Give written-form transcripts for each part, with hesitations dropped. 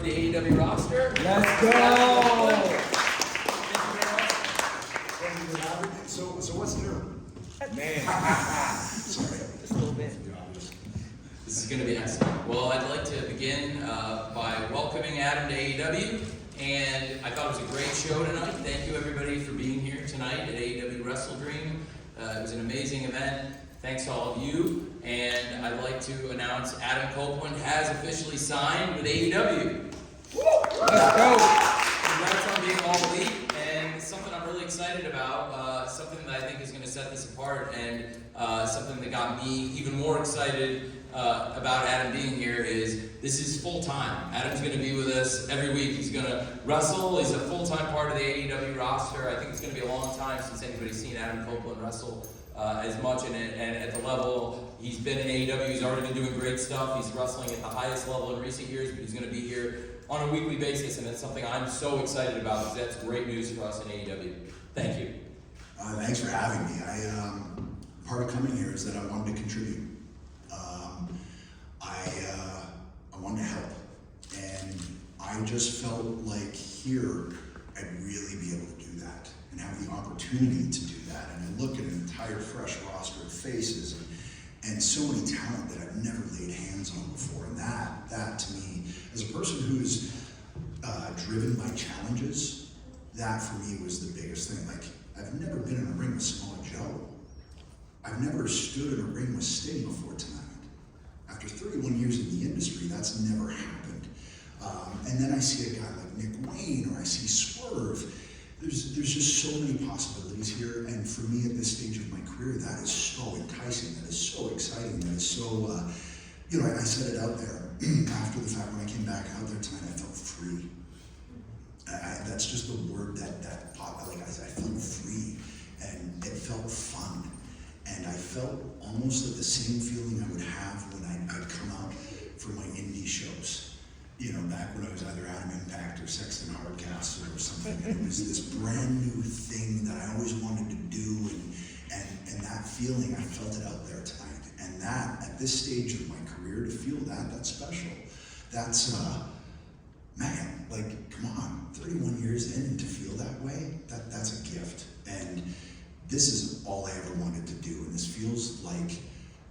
the AEW roster. Let's go! Thank you for having me. So what's new? Man. Sorry. Just a little bit. This is going to be excellent. Well, I'd like to begin by welcoming Adam to AEW. And I thought it was a great show tonight. Thank you everybody for being here tonight at AEW Wrestle Dream. It was an amazing event. Thanks to all of you. And I'd like to announce Adam Copeland has officially signed with AEW. Let's go! Congrats on being all elite, and something I'm really excited about, something that I think is going to set this apart, and something that got me even more excited about Adam being here is this is full time. Adam's going to be with us every week. He's going to wrestle. He's a full-time part of the AEW roster. I think it's going to be a long time since anybody's seen Adam Copeland wrestle as much in it, and at the level he's been in AEW. He's already been doing great stuff. He's wrestling at the highest level in recent years, but he's going to be here on a weekly basis, and it's something I'm so excited about because that's great news for us in AEW. Thank you. Thanks for having me. Part of coming here is that I wanted to contribute. I wanted to help, and I just felt like here I'd really be able to do that and have the opportunity to do that. And I look at an entire fresh roster of faces and so many talent that I've never laid hands on before. And that to me, as a person who's driven by challenges, that for me was the biggest thing. Like, I've never been in a ring with Samoa Joe. I've never stood in a ring with Sting before tonight. After 31 years in the industry, that's never happened. And then I see a guy like Nick Wayne, or I see Swerve. There's just so many possibilities here, and for me at this stage of my career, that is so enticing, that is so exciting, that is so, I said it out there after the fact when I came back out there tonight, I felt free. That's just the word that popped, like I felt free, and it felt fun. And I felt almost like the same feeling I would have when I'd come out for my indie shows. You know, back when I was either Adam Impact or Sexton Hardcastle or something. And it was this brand new thing that I always wanted to do, and that feeling, I felt it out there tonight. And that, at this stage of my career, to feel that's special. That's, man, like, come on, 31 years in, to feel that way, that's a gift. And this is all I ever wanted to do, and this feels like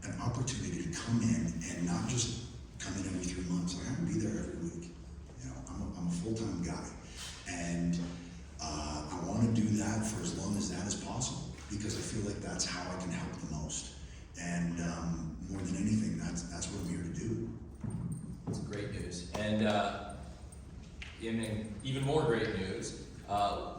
an opportunity to come in and not just come in every 3 months. Like, I'm gonna be there every week. You know, I'm a full-time guy, and I want to do that for as long as that is possible, because I feel like that's how I can help the most. And more than anything, that's what I'm here to do. It's great news, and even more great news.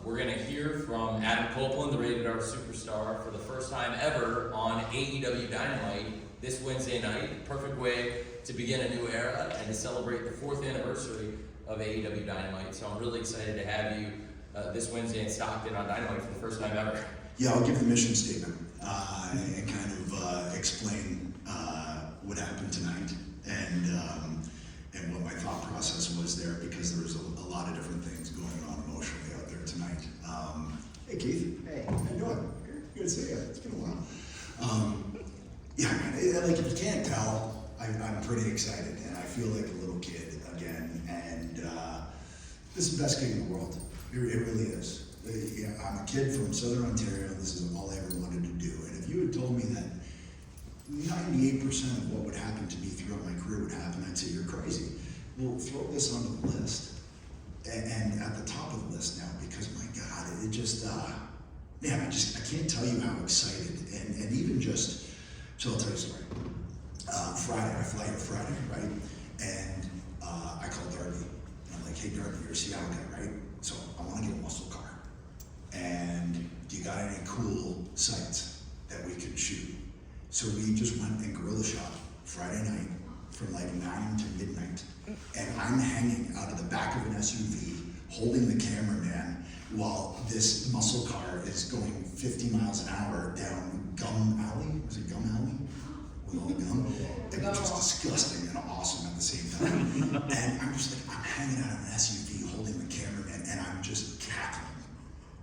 We're going to hear from Adam Copeland, the Rated R Superstar, for the first time ever on AEW Dynamite this Wednesday night. Perfect way to begin a new era and to celebrate the 4th anniversary of AEW Dynamite. So I'm really excited to have you this Wednesday in Stockton on Dynamite for the first time ever. Yeah, I'll give the mission statement and kind of explain what happened tonight and what my thought process was there, because there was a lot of different things going on emotionally out there tonight. Hey Keith. Hey, how you doing? Good to see you. It's been a while. Yeah, man, like, if you can't tell, I'm pretty excited, and I feel like a little kid again, and this is the best gig in the world. It really is. I'm a kid from Southern Ontario, and this is all I ever wanted to do. And if you had told me that 98% of what would happen to me throughout my career would happen, I'd say you're crazy. Well, throw this onto the list, and at the top of the list now, because my God, it just, man, I can't tell you how excited, and even just, so I'll tell you a story. Friday, I fly here Friday, right? And I call Darby, and I'm like, hey Darby, you're a Seattle guy, right? So I want to get a muscle car, and do you got any cool sites that we could shoot? So we just went and guerrilla shot Friday night from like 9 to midnight. And I'm hanging out of the back of an SUV, holding the cameraman, while this muscle car is going 50 miles an hour down Gum Alley. Was it Gum Alley? With all the gum? It was just disgusting and awesome at the same time. And I'm just like, I'm hanging out of an SUV, holding the cameraman, and I'm just cackling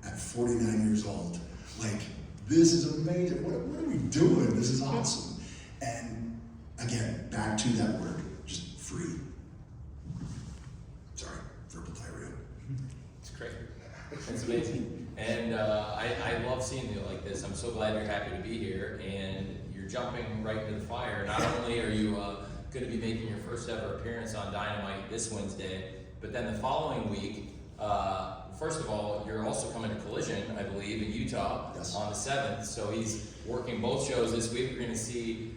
at 49 years old. Like, this is amazing. What are we doing? This is awesome. And again, back to that word, just free. Sorry. It's great. It's amazing. And I love seeing you like this. I'm so glad you're happy to be here, and you're jumping right into the fire. Not only are you going to be making your first ever appearance on Dynamite this Wednesday, but then the following week, first of all, you're also coming to Collision, I believe, in Utah Yes. on the 7th. So he's working both shows this week. We're going to see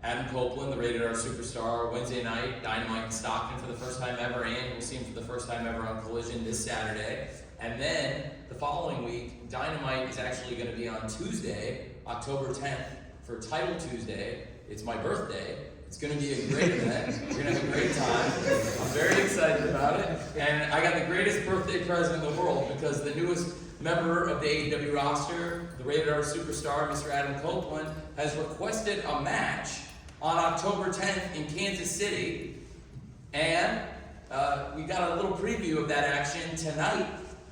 Adam Copeland, the Rated R Superstar, Wednesday night, Dynamite in Stockton for the first time ever, and we'll see him for the first time ever on Collision this Saturday. And then the following week, Dynamite is actually going to be on Tuesday, October 10th, for Title Tuesday. It's my birthday. It's going to be a great event. We're going to have a great time. I'm very excited about it. And I got the greatest birthday present in the world because the newest member of the AEW roster, the Rated R Superstar, Mr. Adam Copeland, has requested a match on October 10th in Kansas City. And we got a little preview of that action tonight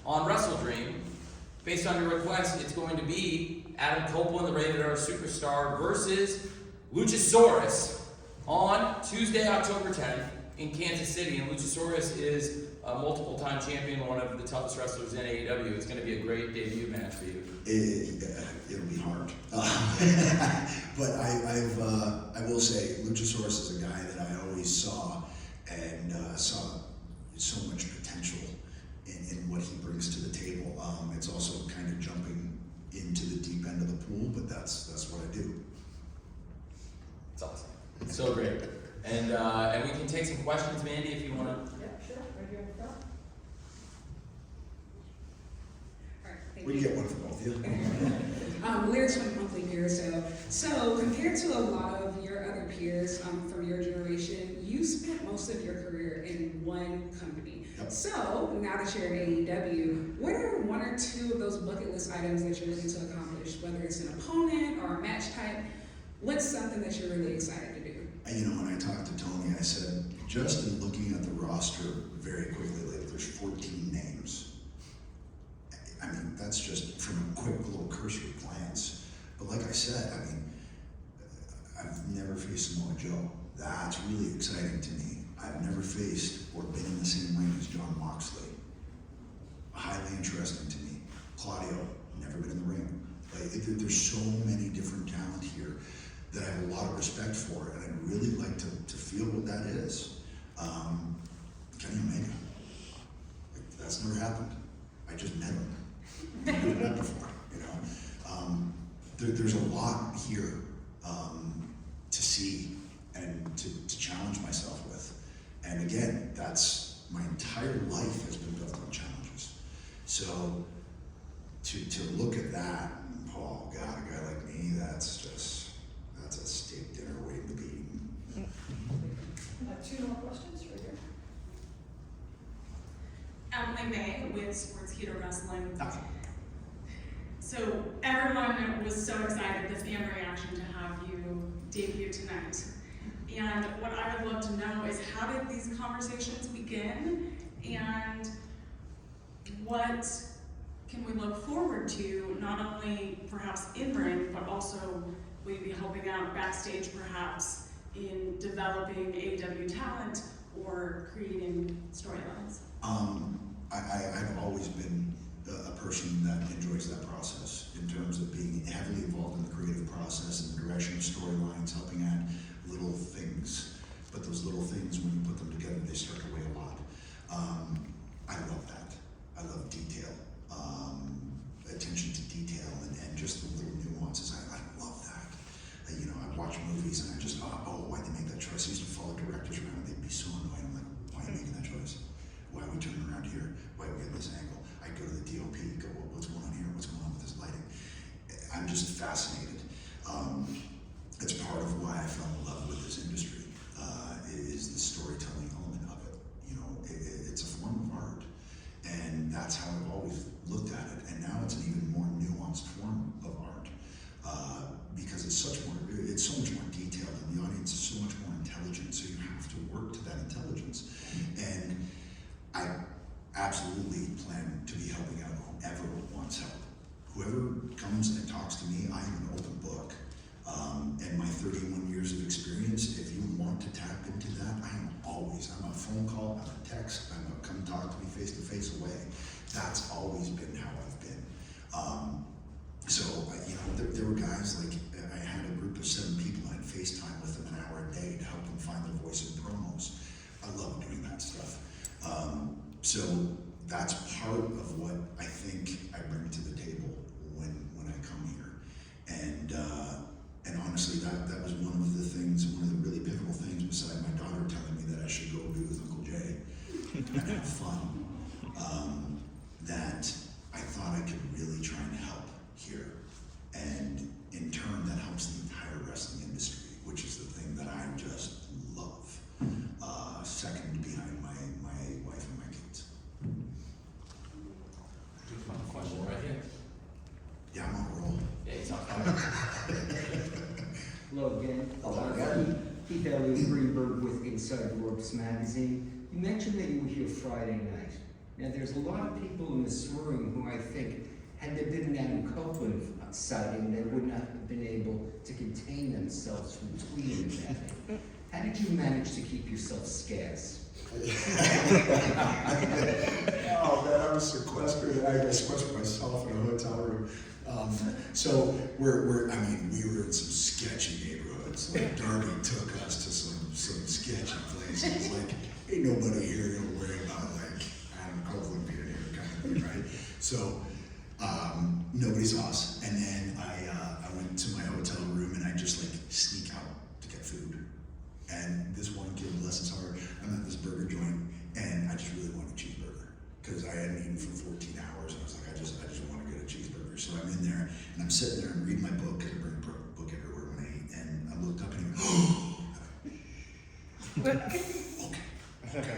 on Wrestle Dream. Based on your request, it's going to be Adam Copeland, the Rated R Superstar, versus Luchasaurus on Tuesday, October 10th in Kansas City. And Luchasaurus is a multiple-time champion, one of the toughest wrestlers in AEW. It's going to be a great debut match for you. It'll be hard. But I will say, Luchasaurus is a guy that I always saw and saw so much potential in what he brings to the table. It's also kind of jumping into the deep end of the pool, but that's what I do. It's awesome. It's so great. And we can take some questions, Mandy, if you want to. Yeah, sure. Right here in the front. All right, thank We you. can get one for both of you. Lyrics from monthly peer. So compared to a lot of your other peers from your generation, you spent most of your career in one company. Yep. So now that you're in AEW, what are one or two of those bucket list items that you're looking to accomplish? Whether it's an opponent or a match type, what's something that you're really excited to do? You know, when I talked to Tony, I said, just in looking at the roster very quickly, like there's 14 names. I mean, that's just from a quick little cursory glance. But like I said, I mean, I've never faced Samoa Joe. That's really exciting to me. I've never faced or been in the same ring as John Moxley. Highly interesting to me. Claudio, never been in the ring. Like, there's so many different talent here that I have a lot of respect for, and I'd really like to feel what that is. Kenny Omega. Like, that's never happened. I just met him. I've never met before, you know. There's a lot here to see and to challenge myself with. And again, that's my entire life has been built on challenges. So to look at that, oh God, a guy like me, that's a steak dinner waiting to be eaten. Two more questions right here. Emily May with Sportskeeda Wrestling. Okay. So everyone was so excited, the fan reaction to have you debut tonight. And what I would love to know is how did these conversations begin, and what can we look forward to, not only perhaps in ring, but also will you be helping out backstage perhaps in developing AEW talent or creating storylines? I've always been a person that enjoys that process in terms of being heavily involved in the creative process and the direction of storylines, helping add little things. But those little things, when you put them together, they start to weigh a lot. I love that. I love detail, attention to detail, and just the little nuances. I love that. You know, I watch movies and I just, why'd they make that choice? I used to follow directors around, they'd be so annoyed. I'm like, why are you making that choice? Why are we turning around here? Why are we at this angle? I go to the DOP, go, what's going on here? What's going on with this lighting? I'm just fascinated. It's part of why I fell in love with this industry, is the storytelling element of it. You know, it's a form of art, and that's how I've always looked at it. And now it's an even more nuanced form of art, because it's so much more detailed, and the audience is so much more intelligent. So you have to work to that intelligence, and I absolutely plan to be helping out whoever wants help. Whoever comes and talks to me, I am an open book. And my 31 years of experience, if you want to tap into that, I'm a phone call, I'm a text, I'm a come talk to me face to that's always been how I've been. There were guys like, I had a group of 7 people, I had FaceTime with them an hour a day to help them find their voice in promos. I love doing that stuff. So that's part of what I think I bring to the table when I come here. And honestly, that was one of the really pivotal things, beside my daughter telling me that I should go be with Uncle Jay and have fun, that I thought I could really try and help here. And in turn, that helps the entire wrestling industry, which is the thing that I just love. Second behind my wife and my kids. Question right here. Yeah, I'm on a roll. Yeah, he's on fire. Hello again. Hello again. Keith Elliott Greenberg with Inside Ropes Magazine. You mentioned that you were here Friday night. Now, there's a lot of people in this room who I think, had there been an Adam Copeland sighting, they would not have been able to contain themselves from tweeting about it. How did you manage to keep yourself scarce? Oh man, I was sequestered. I sequestered myself in a hotel room. So we were in some sketchy neighborhoods. Like Darby took us to some sketchy places. Like, ain't nobody here gonna worry about like Adam Copeland being here kind of thing, right? So nobody saw us, and then I went to my hotel room and I just like sneak out to get food. And this one kid, bless his heart, I'm at this burger joint, and I just really wanted a cheeseburger because I hadn't eaten for 14 hours. And I was like, I just want to get a cheeseburger. So I'm in there, and I'm sitting there and reading my book, because I bring a book everywhere when I eat. And I looked up and he went, okay.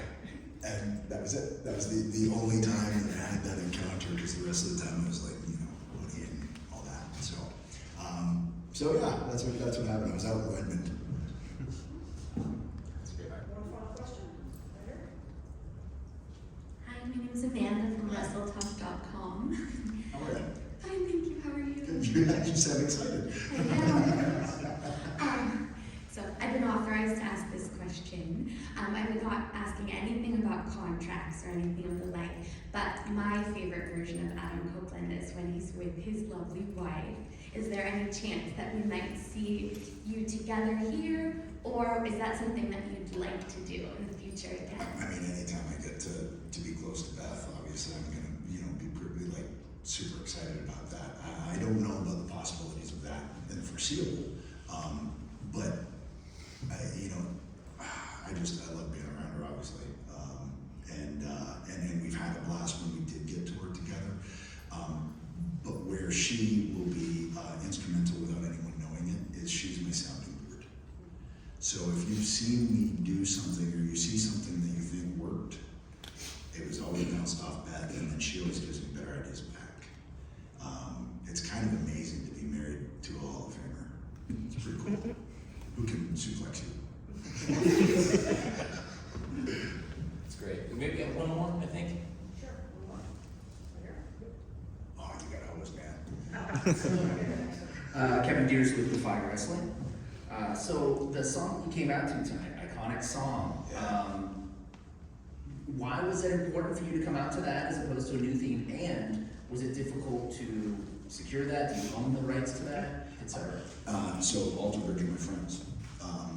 And that was it. That was the only time that I had that encounter, because the rest of the time I was like, Woody and all that. So yeah, that's what happened. I was out in Redmond. Hi, my name is Amanda from WrestleTalk.com. How are you? Fine, thank you. How are you? Good. You sound excited. I am. So I've been authorized to ask this question. I'm not asking anything about contracts or anything of the like, but my favorite version of Adam Copeland is when he's with his lovely wife. Is there any chance that we might see you together here, or is that something that you'd like to do in the future again? I mean, anytime I get to be close to Beth, obviously I'm gonna, be pretty super excited about that. I don't know about the possibilities of that in the foreseeable, but I love being around her, obviously, and we've had a blast when we did get to work together. But where she will be instrumental without anyone knowing it is she's my sounding board. So if you've seen me do something, or you see something that you think worked, it was always bounced off Beth, and then she always gives me better ideas back. It's kind of amazing to be married to a Hall of Famer. It's pretty cool. Who can suplex you? It's great. We maybe get one more, I think. Oh, you got a hose, man. Kevin Deers with Defy Wrestling. So the song you came out to tonight, iconic song. Yeah. Why was it important for you to come out to that as opposed to a new theme? And was it difficult to secure that? Do you own the rights to that, etc.? So Alter Bridge are my friends.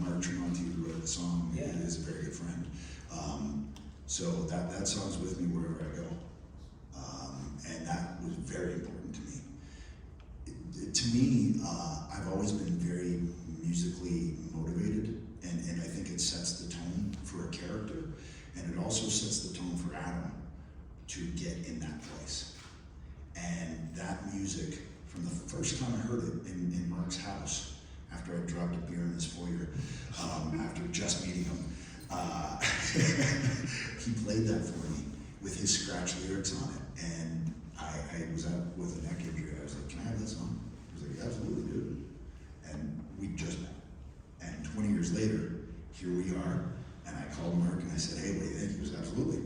Mark Tremonti, who wrote the song, is a very good friend. So that song's with me wherever I go. And that was very important to me. To me, I've always been very musically motivated, and I think it sets the tone for a character, and it also sets the tone for Adam to get in that place. And that music, from the first time I heard it in Mark's house, after I dropped a beer in his foyer, after just meeting him, he played that for me with his scratch lyrics on it, and I was out with a neck injury. I was like, "Can I have that song?" He was like, "Absolutely, dude." And we just met. And 20 years later, here we are. And I called Mark and I said, "Hey, what do you think?" He was, "Absolutely."